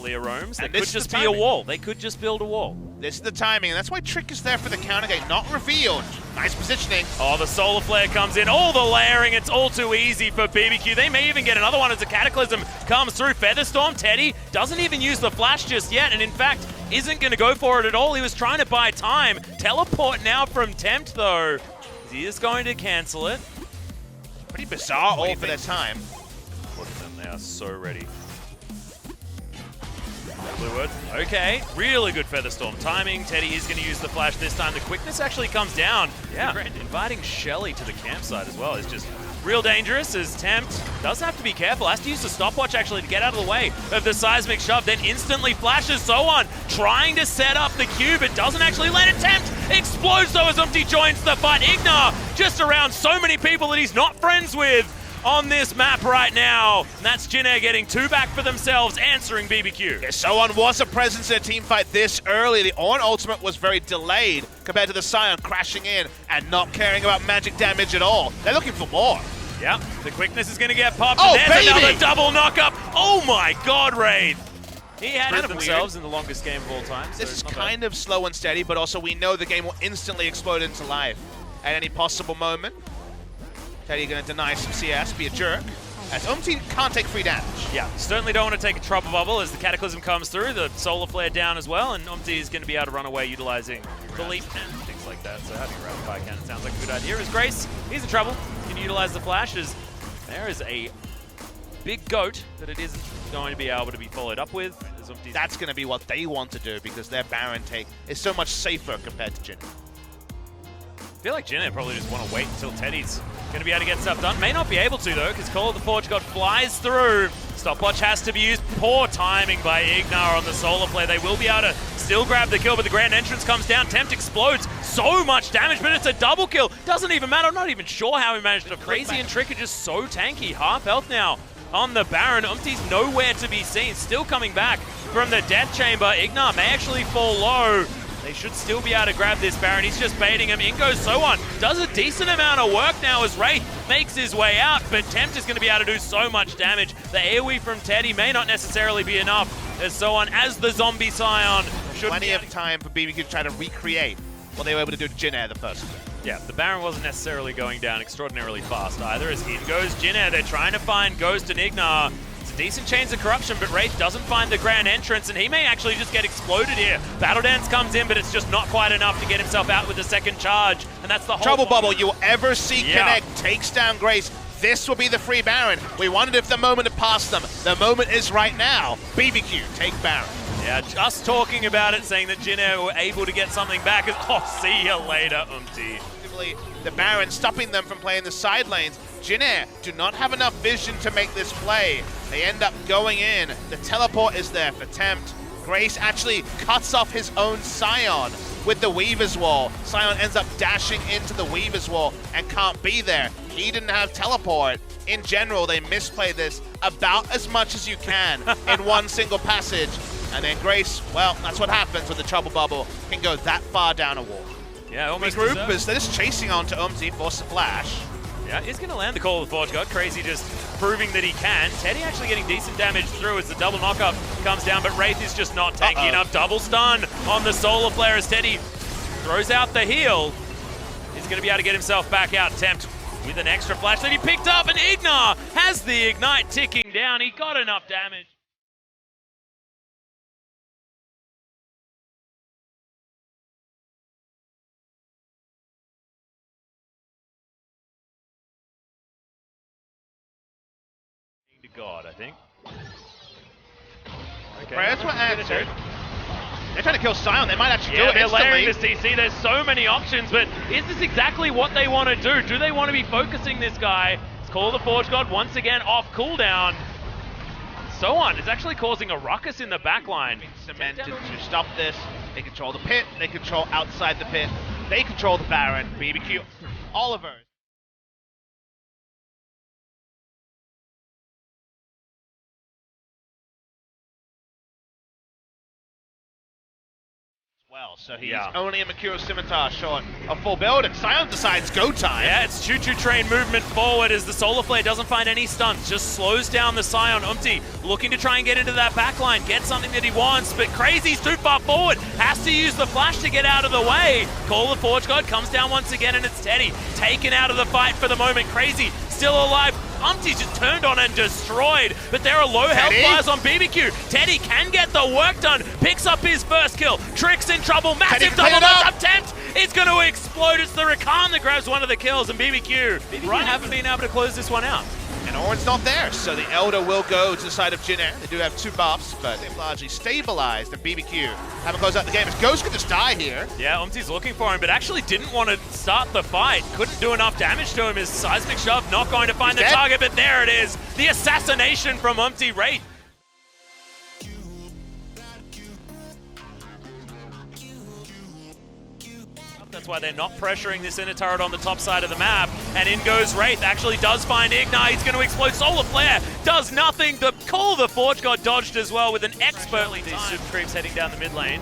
Leah roams. There could just be a wall. They could just build a wall. This is the timing, and that's why Trick is there for the counter gate, not revealed. Nice positioning. Oh, the Solar Flare comes in. All the layering, it's all too easy for BBQ. They may even get another one as the Cataclysm comes through. Featherstorm, Teddy doesn't even use the flash just yet, and in fact, isn't going to go for it at all. He was trying to buy time. Teleport now from Tempt, though. He is going to cancel it. Pretty bizarre all for their time. Look at them, they are so ready. Bluewood, okay, really good Featherstorm timing. Teddy is going to use the flash this time. The quickness actually comes down. Yeah, inviting Shelly to the campsite as well is just real dangerous, as Tempt does have to be careful. Has to use the stopwatch actually to get out of the way of the seismic shove, then instantly flashes so on, trying to set up the cube. It doesn't actually let it. Tempt explodes though as Umpty joins the fight. Ignar just around so many people that he's not friends with on this map right now. And that's JVNA getting 2 back for themselves, answering BBQ. Yeah, Soon was a presence in a team fight this early. The Ornn ultimate was very delayed compared to the Sion crashing in and not caring about magic damage at all. They're looking for more. Yep, the quickness is going to get popped. Oh, and there's baby! Another double knock-up. Oh my god, Wraith. He had Kind it of themselves in the longest game of all time. This is kind of slow and steady, but also we know the game will instantly explode into life at any possible moment. Teddy going to deny some CS, be a jerk, as Team can't take free damage. Yeah, certainly don't want to take a trouble bubble as the Cataclysm comes through, the Solar Flare down as well, and Umti is going to be able to run away utilizing the Leap Cannon and things like that. So having a Rapid Fire Cannon sounds like a good idea. As Grace, he's in trouble. Can utilize the flashes. There is a big goat that it isn't going to be able to be followed up with. That's going to be what they want to do because their Baron take is so much safer compared to Jin. I feel like JVNA probably just want to wait until Teddy's going to be able to get stuff done. May not be able to, though, because Call of the Forge God flies through. Stopwatch has to be used. Poor timing by Ignar on the Solar Flare. They will be able to still grab the kill, but the Grand Entrance comes down. Tempt explodes. So much damage, but it's a double kill. Doesn't even matter. I'm not even sure how he managed to. Crazy and Trick are just so tanky. Half health now on the Baron. Umti's nowhere to be seen. Still coming back from the Death Chamber. Ignar may actually fall low. They should still be able to grab this Baron. He's just baiting him. In goes Soan. Does a decent amount of work now as Wraith makes his way out, but Tempt is going to be able to do so much damage. The AoE from Teddy may not necessarily be enough, as Soan, as the zombie Scion, should plenty of time for BBQ to try to recreate what they were able to do to JVNA the first time. Yeah, the Baron wasn't necessarily going down extraordinarily fast either, as in goes JVNA. They're trying to find Ghost and Ignar. It's a decent Chains of Corruption, but Wraith doesn't find the Grand Entrance, and he may actually just get exploded here. Battle Dance comes in, but it's just not quite enough to get himself out with the second charge, and that's the whole Trouble Bubble you'll ever see connect, takes down Grace. This will be the free Baron. We wondered if the moment had passed them. The moment is right now. BBQ, take Baron. Yeah, just talking about it, saying that JVNA were able to get something back. Oh, see you later, Umti. The Baron stopping them from playing the side lanes. JVNA do not have enough vision to make this play. They end up going in. The teleport is there for Tempt. Grace actually cuts off his own Scion with the Weaver's Wall. Scion ends up dashing into the Weaver's Wall and can't be there. He didn't have teleport. In general, they misplay this about as much as you can in one single passage. And then Grace, well, that's what happens when the Trouble Bubble can go that far down a wall. Yeah, almost Regroupers, they're just chasing onto Umti, force a flash. Yeah, he's going to land the Call of the Forge God. Crazy just proving that he can. Teddy actually getting decent damage through as the double knockup comes down, but Wraith is just not tanky enough. Double stun on the Solar Flare as Teddy throws out the heal. He's going to be able to get himself back out. Tempt with an extra flash that he picked up, and Ignar has the Ignite ticking down. He got enough damage. God, I think. Okay. Prayers were answered. They're trying to kill Scion. They might actually do it they're instantly. layering the CC. There's so many options, but is this exactly what they want to do? Do they want to be focusing this guy? It's Call of the Forge God once again off cooldown. So on is actually causing a ruckus in the backline. Cemented to stop this. They control the pit. They control outside the pit. They control the Baron. BBQ. Oliver. Well, so he's only a Mercurial Scimitar short of full build, and Sion decides go time. Yeah, it's choo-choo train movement forward as the Solar Flare doesn't find any stunts, just slows down the Sion. Looking to try and get into that backline, get something that he wants, but Crazy's too far forward, has to use the flash to get out of the way. Call of the Forge God comes down once again, and it's Teddy taken out of the fight for the moment. Crazy still alive. Just turned on and destroyed, but there are low health bars on BBQ. Teddy can get the work done, picks up his first kill. Trick's in trouble, massive double notch attempt. It's going to explode. It's the Rakan that grabs one of the kills, and BBQ haven't been able to close this one out. And Orin's not there, so the Elder will go to the side of JVNA. They do have 2 buffs, but they've largely stabilized, and BBQ haven't closed out the game. As Ghost could just die here. Yeah, Umti's looking for him, but actually didn't want to start the fight. Couldn't do enough damage to him. His seismic shove not going to find the target, but there it is. The assassination from Umti Wraith. That's why they're not pressuring this inner turret on the top side of the map. And in goes Wraith, actually does find Ignite. He's going to explode. Solar Flare does nothing. The Call of the Forge got dodged as well with an expertly timed. These super creeps heading down the mid lane.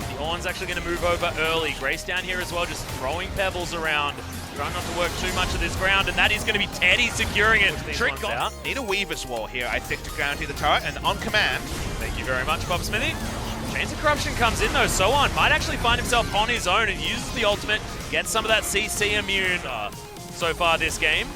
The Ornn's actually going to move over early. Grace down here as well, just throwing pebbles around. Trying not to work too much of this ground, and that is going to be Teddy securing it. Trick out. Need a Weaver's Wall here, I think, to guarantee the turret, and on command. Thank you very much, Bob Smithy. Chains of Corruption comes in though, Soan might actually find himself on his own and uses the ultimate, gets some of that CC immune so far this game.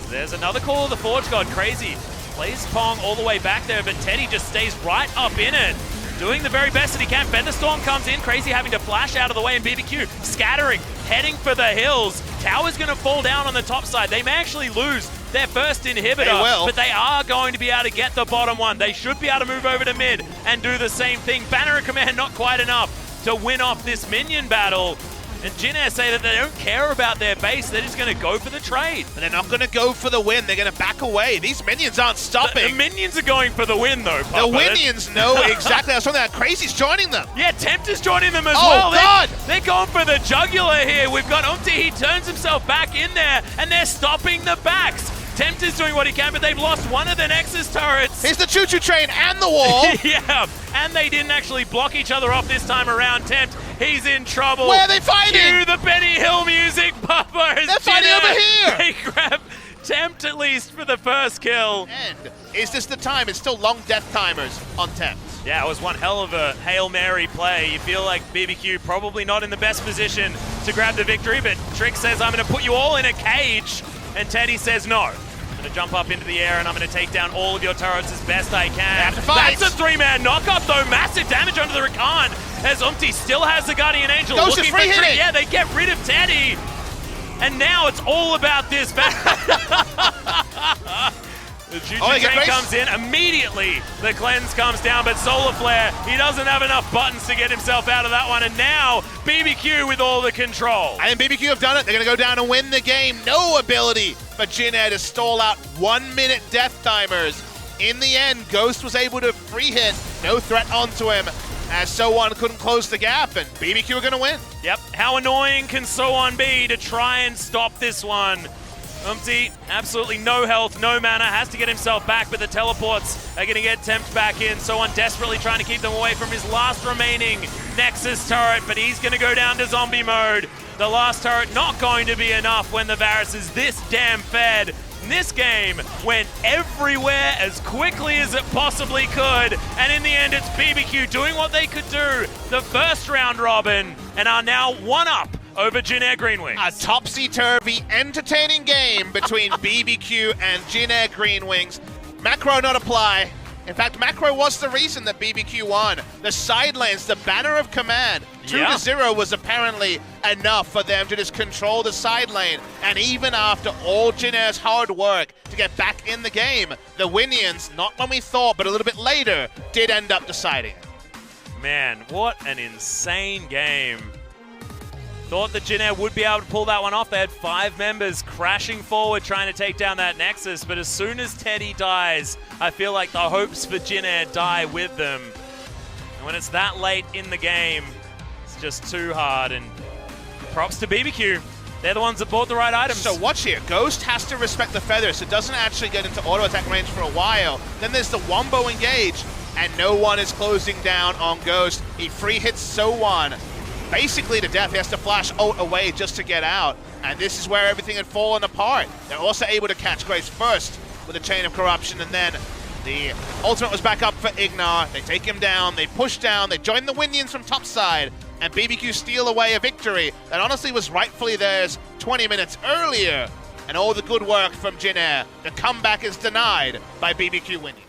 There's another Call of the Forge God, Crazy. Plays Pong all the way back there, but Teddy just stays right up in it. Doing the very best that he can. Featherstorm comes in, Crazy having to flash out of the way, and BBQ scattering, heading for the hills. Tower's going to fall down on the top side. They may actually lose their first inhibitor, but they are going to be able to get the bottom one. They should be able to move over to mid and do the same thing. Banner and Command not quite enough to win off this minion battle. And JVNA say that they don't care about their base, they're just going to go for the trade. But they're not going to go for the win, they're going to back away. These minions aren't stopping. The minions are going for the win though, Papa. The minions know exactly. I saw that. Crazy's joining them. Yeah, Tempter's joining them as well. Oh, God! They're going for the jugular here. We've got Umti, he turns himself back in there, and they're stopping the backs. Tempter's doing what he can, but they've lost one of the Nexus turrets. Here's the choo-choo train and the wall. Yeah, and they didn't actually block each other off this time around. Tempt, he's in trouble. Where are they fighting? Cue the Benny Hill music, Papa. They're fighting over here. They grab Tempt at least for the first kill. And is this the time? It's still long death timers on Tempt. Yeah, it was one hell of a Hail Mary play. You feel like BBQ probably not in the best position to grab the victory, but Trick says, I'm going to put you all in a cage. And Teddy says no. I'm going to jump up into the air and I'm going to take down all of your turrets as best I can. That's a 3-man knockup though. Massive damage onto the Rakan as Umti still has the Guardian Angel. Ghost is free hitting. Yeah, they get rid of Teddy. And now it's all about this The choo-choo train comes in, immediately the cleanse comes down, but Solar Flare, he doesn't have enough buttons to get himself out of that one, and now BBQ with all the control. And BBQ have done it, they're going to go down and win the game. No ability for JVNA to stall out 1-minute death timers. In the end, Ghost was able to free hit, no threat onto him, as Soan couldn't close the gap, and BBQ are going to win. Yep, how annoying can Soan be to try and stop this one? Umti, absolutely no health, no mana, has to get himself back, but the teleports are going to get Tempt back in. Soan desperately trying to keep them away from his last remaining Nexus turret, but he's going to go down to zombie mode. The last turret not going to be enough when the Varus is this damn fed. This game went everywhere as quickly as it possibly could, and in the end it's BBQ doing what they could do the first round robin, and are now 1-up over JVNA Greenwings. A topsy-turvy, entertaining game between BBQ and JVNA Greenwings. Macro not apply. In fact, Macro was the reason that BBQ won. The side lanes, the banner of command, 2-0 was apparently enough for them to just control the side lane. And even after all JVNA's hard work to get back in the game, the Winions, not when we thought, but a little bit later, did end up deciding. Man, what an insane game. Thought that JVNA would be able to pull that one off. They had 5 members crashing forward trying to take down that Nexus, but as soon as Teddy dies, I feel like the hopes for JVNA die with them. And when it's that late in the game, it's just too hard, and props to BBQ. They're the ones that bought the right items. So watch here, Ghost has to respect the feather, so it doesn't actually get into auto attack range for a while. Then there's the Wombo engage. and no one is closing down on Ghost. He free hits So1. Basically to death, he has to flash ult away just to get out. And this is where everything had fallen apart. They're also able to catch Grace first with a Chain of Corruption, and then the ultimate was back up for Ignar. They take him down, they push down, they join the Winions from topside, and BBQ steal away a victory that honestly was rightfully theirs 20 minutes earlier. And all the good work from Jin Air. The comeback is denied by BBQ winning.